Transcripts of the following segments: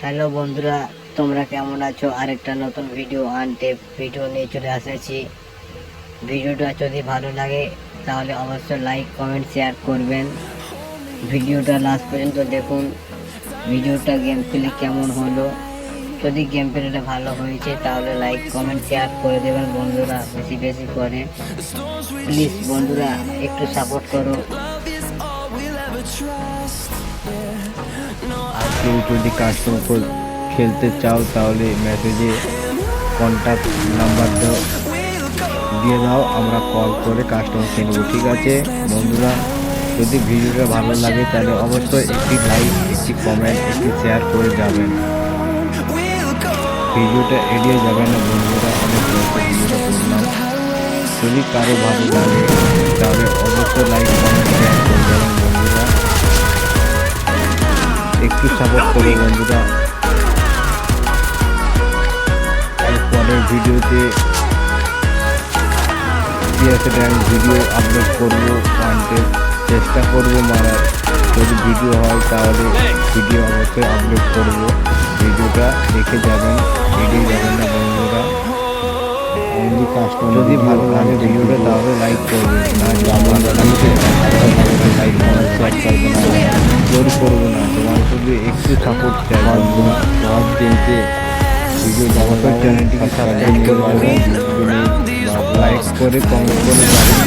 Hello বন্ধুরা, তোমরা কেমন আছো? আরেকটা নতুন ভিডিও নিয়ে চলে এসেছি। ভিডিওটা যদি ভালো লাগে তাহলে অবশ্যই লাইক কমেন্ট শেয়ার করবেন। ভিডিওটা লাস্ট পর্যন্ত দেখুন। ভিডিওটা গেম প্লে কেমন হলো, যদি গেম প্লেটা ভালো হয়েছে তাহলে লাইক কমেন্ট শেয়ার করে দেবেন বন্ধুরা, বেশি বেশি করে প্লিজ বন্ধুরা একটু সাপোর্ট করো। আর কেউ যদি কাস্টমার খেলতে চাও তাহলে মেসেজে কন্ট্যাক্ট নাম্বারটা দিয়ে দাও, আমরা কল করে কাস্টমার খেয়ে নেবো। ঠিক আছে বন্ধুরা, যদি ভিডিওটা ভালো লাগে তাহলে অবশ্যই একটি লাইক, একটি কমেন্ট, একটি শেয়ার করে যাবেন। ভিডিওটা এড়িয়ে যাবেন না বন্ধুরা, অনেক ভিডিওটা করলাম। যদি কারো ভালো লাগে তাহলে অবশ্যই লাইক কমেন্ট শেয়ার করে যাবেন বন্ধুরা, একটু সাপোর্ট করো বন্ধুরা। পরের ভিডিওতে ভিডিও আপলোড করবো, চেষ্টা করবো মারার। যদি ভিডিও হয় তাহলে ভিডিও অবশ্যই আপলোড করবো। ভিডিওটা দেখে যাবেন, এড়িয়ে যাবেন না বন্ধুরা। যদি ভালো লাগে ভিডিওটা তাহলে লাইক করবেন, না ভালো লাগছে লাইক কমেন্ট শেয়ার করবেন না, জোর করবো না, তোমার শুধু একটু সাপোর্ট চাই বন্ধুরা। সব দিনকে ভিডিও অবশ্যই চ্যানেলটিকে সাবস্ক্রাইব করবেন, লাইক করে কমেন্ট করে যাবেন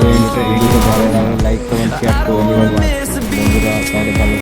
বন্ধুরা। ভিডিওটা ভালো লাগে লাইক কমেন্ট শেয়ার করে দেবেন বন্ধুরা, তাহলে ভালো।